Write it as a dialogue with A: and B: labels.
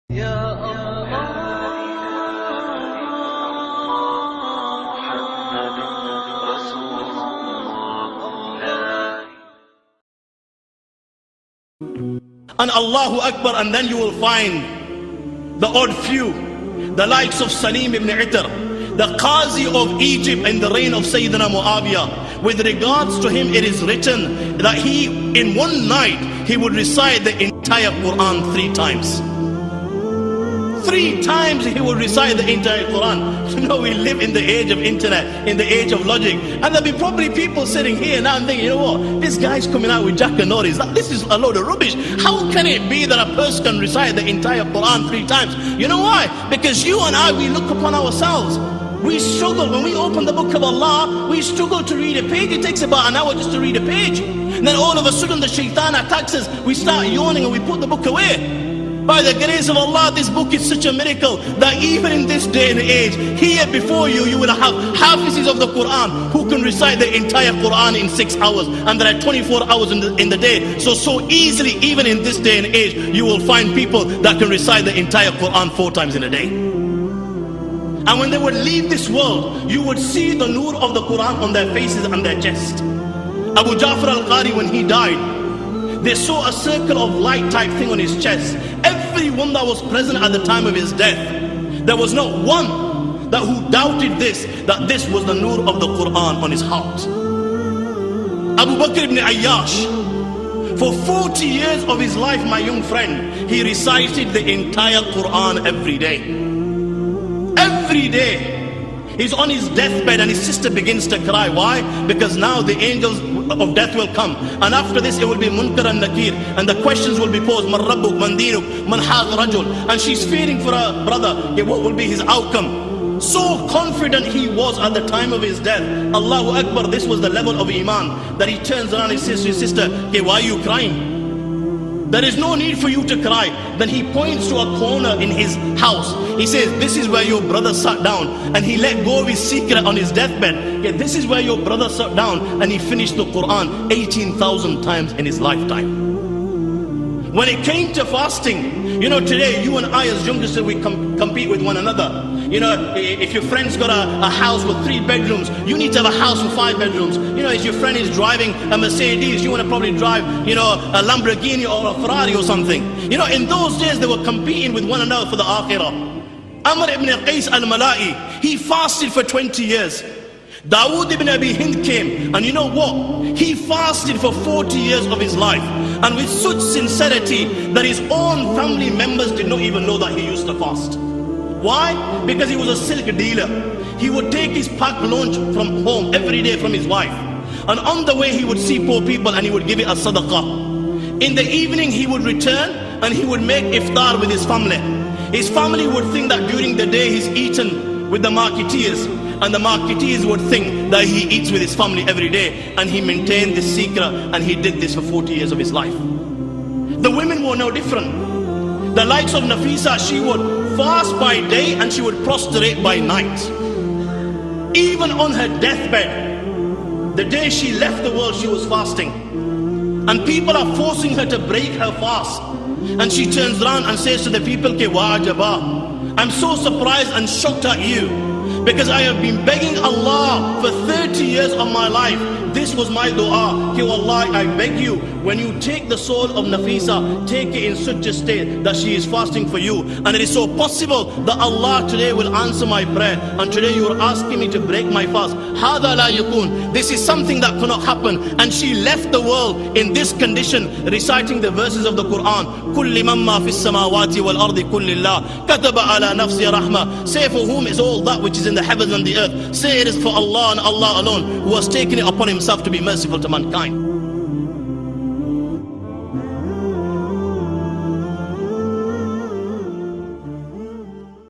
A: يا الله محمد رسول الله.
B: And Allahu Akbar, and then you will find the odd few, the likes of Salim ibn Itar, the Qazi of Egypt in the reign of Sayyidina Muawiyah. With regards to him, it is written that he, in one night, he would recite the entire Quran 3 times. 3 times he would recite the entire Quran. You know, we live in the age of internet, in the age of logic, and there'll be probably people sitting here now and thinking, you know what, this guy's coming out with Jack and Norris. This is a load of rubbish. How can it be that a person can recite the entire Quran 3 times? You know why? Because you and I, we look upon ourselves. We struggle. When we open the book of Allah, we struggle to read a page. It takes about an hour just to read a page. And then all of a sudden the shaitan attacks us. We start yawning and we put the book away. By the grace of Allah, this book is such a miracle that even in this day and age, here before you, you will have Hafizes of the Quran who can recite the entire Quran in 6 hours. And there are 24 hours in the day. So easily, even in this day and age, you will find people that can recite the entire Quran 4 times in a day. And when they would leave this world, you would see the nur of the Quran on their faces and their chest. Abu Ja'far al-Qari, when he died, they saw a circle of light type thing on his chest. Everyone that was present at the time of his death, there was not one that who doubted this, that this was the nur of the Quran on his heart. Abu Bakr ibn Ayyash, for 40 years of his life, my young friend, he recited the entire Quran every day. Every day. He's on his deathbed and his sister begins to cry. Why? Because now the angels of death will come, and after this it will be Munkar and Nakir, and the questions will be posed. Man Rabbuk, Man Dinuk, Man Hadha Rajul. And she's fearing for her brother. What will be his outcome? So confident he was at the time of his death. Allahu Akbar, this was the level of Iman, that he turns around and says to his sister, why are you crying? There is no need for you to cry. Then he points to a corner in his house. He says, this is where your brother sat down, and he let go of his secret on his deathbed. This is where your brother sat down, and he finished the Quran 18,000 times in his lifetime. When it came to fasting, you know, today you and I as youngsters, we compete with one another. You know, if your friend's got a house with 3 bedrooms, you need to have a house with 5 bedrooms. You know, if your friend is driving a Mercedes, you want to probably drive, you know, a Lamborghini or a Ferrari or something. You know, in those days they were competing with one another for the akhirah. Amr ibn Qais al-Mala'i, he fasted for 20 years. Dawood ibn Abi Hind came, and you know what? He fasted for 40 years of his life, and with such sincerity that his own family members did not even know that he used to fast. Why? Because he was a silk dealer. He would take his packed lunch from home every day from his wife, and on the way he would see poor people and he would give it as sadaqah. In the evening he would return and he would make iftar with his family. His family would think that during the day he's eaten with the marketeers, and the marketeers would think that he eats with his family every day, and he maintained this secret, and he did this for 40 years of his life. The women were no different. The likes of Nafisa, she would fast by day and she would prostrate by night. Even on her deathbed, the day she left the world, she was fasting. And people are forcing her to break her fast. And she turns around and says to the people, I'm so surprised and shocked at you, because I have been begging Allah for 30 years of my life. This was my dua. Allah, I beg you, when you take the soul of Nafisa, take it in such a state that she is fasting for you. And it is so possible that Allah today will answer my prayer. And today you are asking me to break my fast. Hada la yakun. This is something that cannot happen. And she left the world in this condition, reciting the verses of the Quran. Kulli mamma fis samawati wal ardi kullillah. Kataba ala nafsi rahma. Say for whom is all that which is in the heavens and the earth. Say it is for Allah and Allah alone, who has taken it upon himself to be merciful to mankind.